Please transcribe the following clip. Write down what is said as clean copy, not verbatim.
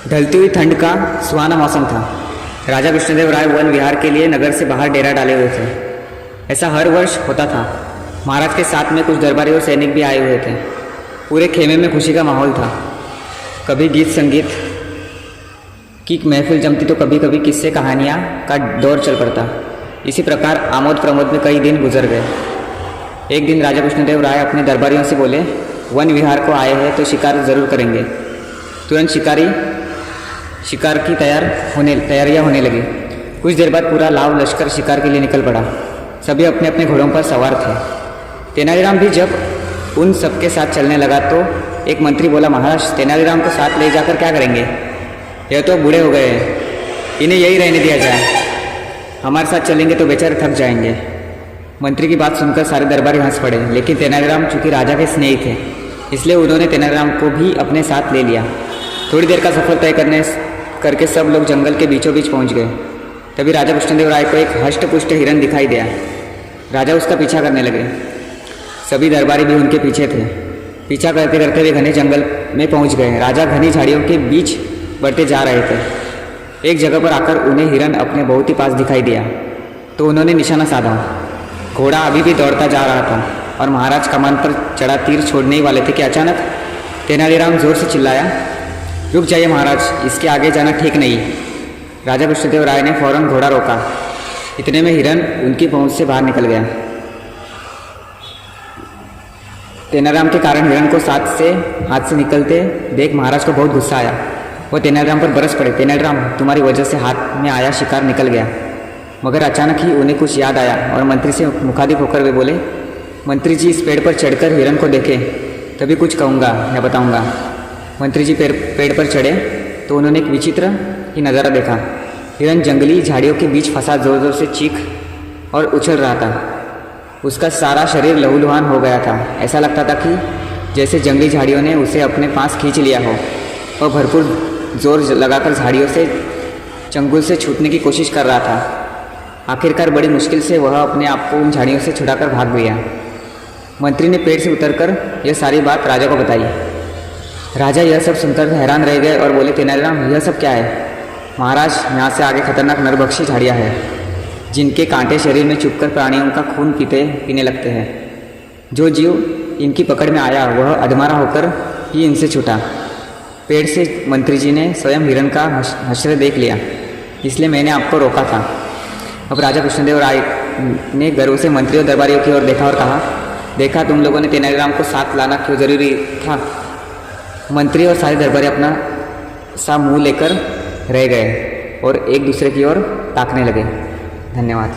ढलती हुई ठंड का सुहाना मौसम था। राजा कृष्णदेव राय वन विहार के लिए नगर से बाहर डेरा डाले हुए थे। ऐसा हर वर्ष होता था। महाराज के साथ में कुछ दरबारी और सैनिक भी आए हुए थे। पूरे खेमे में खुशी का माहौल था। कभी गीत संगीत की महफिल जमती तो कभी कभी किस्से कहानियाँ का दौर चल पड़ता। इसी प्रकार आमोद प्रमोद में कई दिन गुजर गए। एक दिन राजा कृष्णदेव राय अपने दरबारियों से बोले, वन विहार को आए हैं तो शिकार जरूर करेंगे। तुरंत शिकार की तैयारियां होने लगी। कुछ देर बाद पूरा लाव लश्कर शिकार के लिए निकल पड़ा। सभी अपने अपने घोड़ों पर सवार थे। तेनालीराम भी जब उन सबके साथ चलने लगा तो एक मंत्री बोला, महाराज तेनालीराम को साथ ले जाकर क्या करेंगे? यह तो बूढ़े हो गए हैं, इन्हें यही रहने दिया जाए। हमारे साथ चलेंगे तो बेचारे थक जाएंगे। मंत्री की बात सुनकर सारे दरबारी हंस पड़े, लेकिन तेनालीराम चूंकि राजा के स्नेही थे इसलिए उन्होंने तेनालीराम को भी अपने साथ ले लिया। थोड़ी देर का सफर तय करके सब लोग जंगल के बीचों बीच पहुंच गए। तभी राजा कृष्णदेव राय को एक हष्टपुष्ट हिरन दिखाई दिया। राजा उसका पीछा करने लगे। सभी दरबारी भी उनके पीछे थे। पीछा करते करते वे घने जंगल में पहुंच गए। राजा घनी झाड़ियों के बीच बढ़ते जा रहे थे। एक जगह पर आकर उन्हें हिरन अपने बहुत ही पास दिखाई दिया तो उन्होंने निशाना साधा। घोड़ा अभी भी दौड़ता जा रहा था और महाराज कमान पर चढ़ा तीर छोड़ने ही वाले थे कि अचानक तेनालीराम जोर से चिल्लाया, रुक जाइए महाराज, इसके आगे जाना ठीक नहीं। राजा कृष्णदेव राय ने फौरन घोड़ा रोका। इतने में हिरन उनकी पहुंच से बाहर निकल गया। तेनालीराम के कारण हिरन को हाथ से निकलते देख महाराज को बहुत गुस्सा आया। वो तेनालीराम पर बरस पड़े। तेनालीराम, तुम्हारी वजह से हाथ में आया शिकार निकल गया। मगर अचानक ही उन्हें कुछ याद आया और मंत्री से मुखातिब होकर वे बोले, मंत्री जी इस पेड़ पर चढ़कर हिरन को देखें तभी कुछ कहूँगा या बताऊँगा। मंत्री जी पेड़ पर चढ़े तो उन्होंने एक विचित्र ही नज़ारा देखा। हिरन जंगली झाड़ियों के बीच फंसा जोर जोर से चीख और उछल रहा था। उसका सारा शरीर लहूलुहान हो गया था। ऐसा लगता था कि जैसे जंगली झाड़ियों ने उसे अपने पास खींच लिया हो और भरपूर जोर लगाकर झाड़ियों से चंगुल से छूटने की कोशिश कर रहा था। आखिरकार बड़ी मुश्किल से वह अपने आप को उन झाड़ियों से छुड़ाकर भाग गया। मंत्री ने पेड़ से उतरकर यह सारी बात राजा को बताई। राजा यह सब सुनकर हैरान रह गए और बोले, तेनालीराम यह सब क्या है? महाराज, यहाँ से आगे खतरनाक नरभक्षी झाड़ियाँ हैं जिनके कांटे शरीर में चुभकर प्राणियों का खून पीने लगते हैं। जो जीव इनकी पकड़ में आया वह अधमरा होकर ही इनसे छूटा। पेड़ से मंत्री जी ने स्वयं हिरन का हश्र देख लिया, इसलिए मैंने आपको रोका था। अब राजा कृष्णदेव राय ने गर्व से मंत्री और दरबारियों की ओर देखा और कहा, देखा तुम लोगों ने तेनालीराम को साथ लाना क्यों जरूरी था? मंत्री और सारे दरबारी अपना सा मुंह लेकर रह गए और एक दूसरे की ओर ताकने लगे। धन्यवाद।